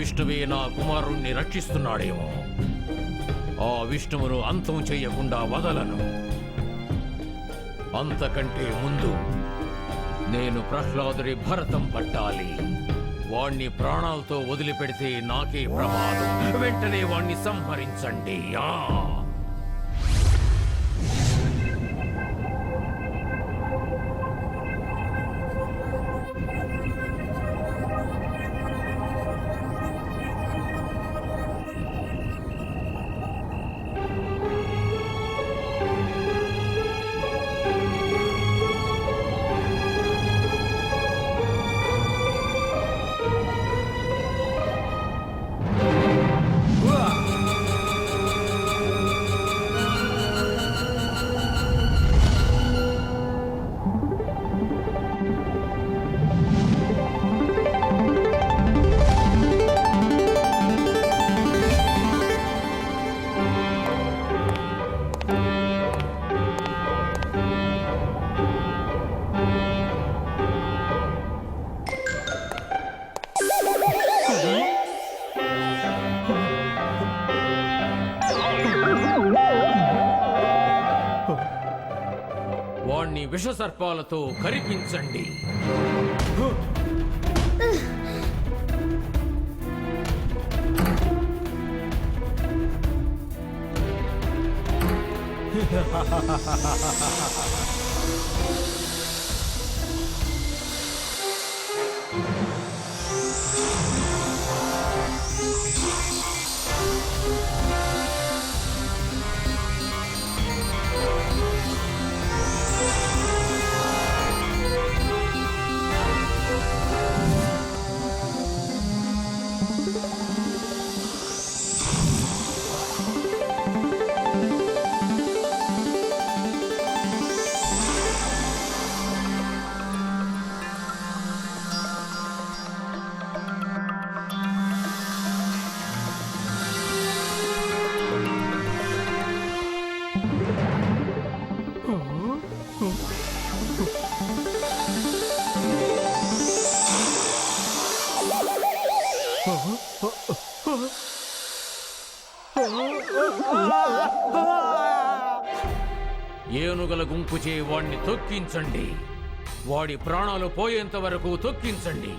విష్ణువే నా కుమారుణ్ణి రక్షిస్తున్నాడేమో. ఆ విష్ణువును అంతం చెయ్యకుండా వదలను. అంతకంటే ముందు నేను ప్రహ్లాదుడి భరతం పట్టాలి. వాణ్ణి ప్రాణాలతో వదిలిపెడితే నాకే ప్రమాదం. వెంటనే వాణ్ణి సంహరించండి. వాణ్ణి విషసర్పాలతో కరిపించండి. ఏనుగల గుంపుచే వాణ్ణి తొక్కించండి. వాడి ప్రాణాలు పోయేంత వరకు తొక్కించండి.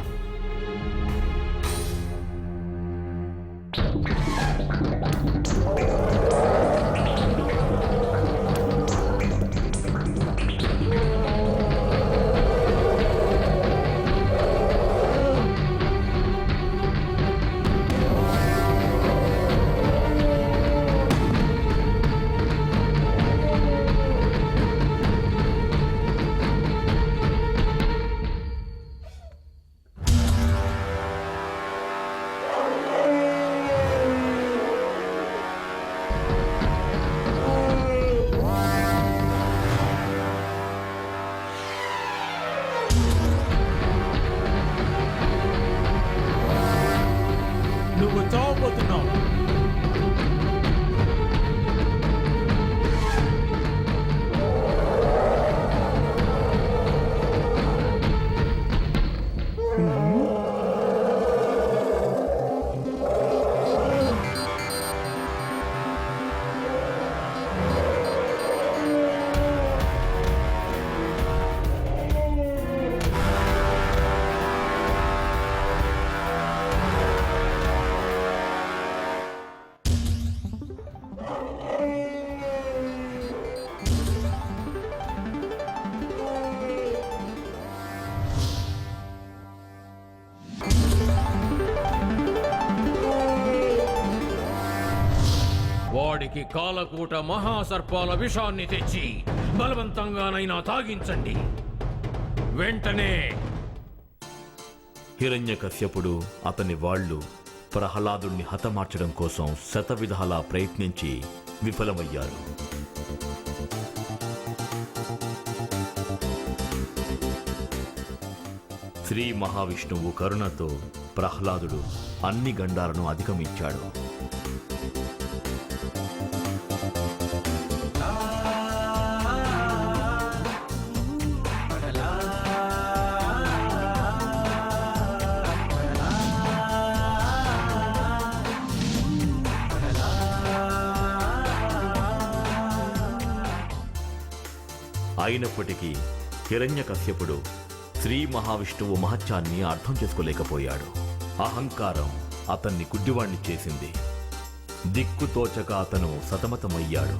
నువ్వు చావబోతున్నావు. వాడికి కాలకూట మహాసర్పాల విషాన్ని తెచ్చి బలవంతంగానైనా తాగించండి. వెంటనే. హిరణ్యకశ్యపుడు అతని వాళ్ళు ప్రహ్లాదుణ్ణి హతమార్చడం కోసం శతవిధాలా ప్రయత్నించి విఫలమయ్యారు. శ్రీ మహావిష్ణువు కరుణతో ప్రహ్లాదుడు అన్ని గండాలను అధిగమించాడు. అయినప్పటికీ హిరణ్యకశ్యపుడు శ్రీ మహావిష్ణువు మహత్యాన్ని అర్థం చేసుకోలేకపోయాడు. అహంకారం అతన్ని గుడ్డివాణ్ణి చేసింది. దిక్కుతోచక అతను సతమతమయ్యాడు.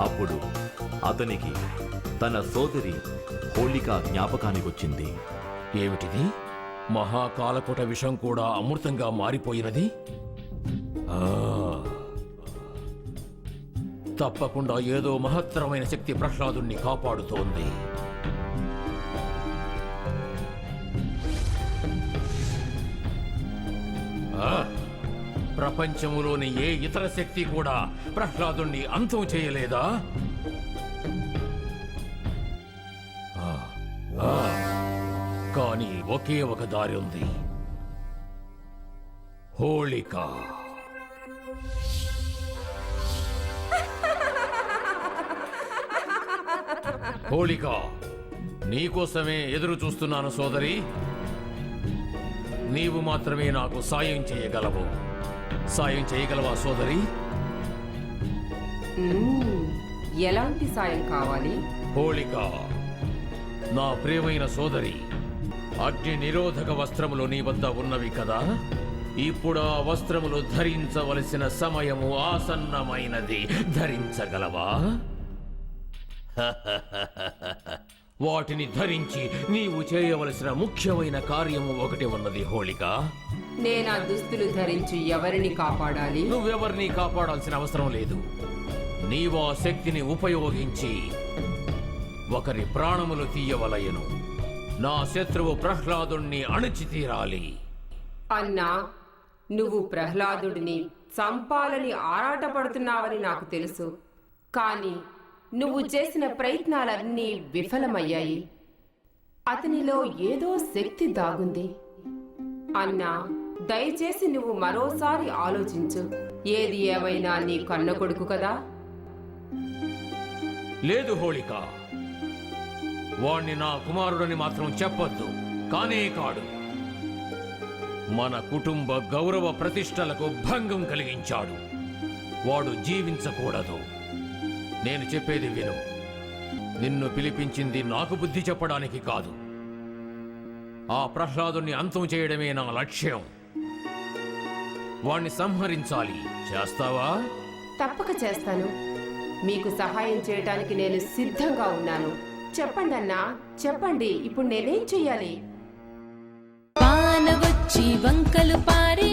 అప్పుడు అతనికి తన సోదరి హోళిక జ్ఞాపకానికొచ్చింది. ఏమిటిది? మహాకాలపుట విషం కూడా అమృతంగా మారిపోయినది. తప్పకుండా ఏదో మహత్తరమైన శక్తి ప్రహ్లాదుణ్ణి కాపాడుతోంది. ప్రపంచములోని ఏ ఇతర శక్తి కూడా ప్రహ్లాదుణ్ణి అంతం చేయలేదా? కానీ ఒకే ఒక దారి ఉంది. హోళిక. హోళిక, నీకోసమే ఎదురు చూస్తున్నాను సోదరి. నీవు మాత్రమే నాకు సాయం చేయగలవు. సాయం చేయగలవా సోదరి? ఎలాంటి సాయం కావాలి? హోళిక, నా ప్రియమైన సోదరి, అగ్ని నిరోధక వస్త్రములు నీ వద్ద ఉన్నవి కదా? ఇప్పుడు ఆ వస్త్రములు ధరించవలసిన సమయము ఆసన్నమైనది. ధరించగలవా? వాటిని ధరించి నీవు చేయవలసిన ముఖ్యమైన కార్యము ఒకటి ఉన్నది హోళిక. నేనా దుస్తులు ధరించి ఎవరిని కాపాడాలి? నువ్వెవరిని కాపాడాల్సిన అవసరం లేదు. నీవా శక్తిని ఉపయోగించి ఒకరి ప్రాణములు తీయవలయను. నా శత్రువు ప్రహ్లాదుణ్ణి అణిచి తీరాలి. అన్నా, నువ్వు ప్రహ్లాదుడిని చంపాలని ఆరాటపడుతున్నావని నాకు తెలుసు. కానీ నువ్వు చేసిన ప్రయత్నాలన్నీ విఫలమయ్యాయి. అతనిలో ఏదో శక్తి దాగుంది. అన్నా, దయచేసి నువ్వు మరోసారి ఆలోచించు. ఏది ఏమైనా నీ కన్న కొడుకు కదా. లేదు హోళిక, వాణ్ణి నా కుమారుడని మాత్రం చెప్పొద్దు. కానే కాడు. మన కుటుంబ గౌరవ ప్రతిష్టలకు భంగం కలిగించాడు. వాడు జీవించకూడదు. నేను చెప్పేది విను. నిన్ను పిలిపించింది నాకు బుద్ధి చెప్పడానికి కాదు. ఆ ప్రహ్లాదుని అంతం చేయడమే నా లక్ష్యం. వాణ్ణి సంహరించాలి. చేస్తావా? తప్పక చేస్తాను. మీకు సహాయం చేయడానికి నేను సిద్ధంగా ఉన్నాను. చెప్పండి అన్నా, చెప్పండి. ఇప్పుడు నేనేం చెయ్యాలి? వానవొచ్చి వంకలు పారే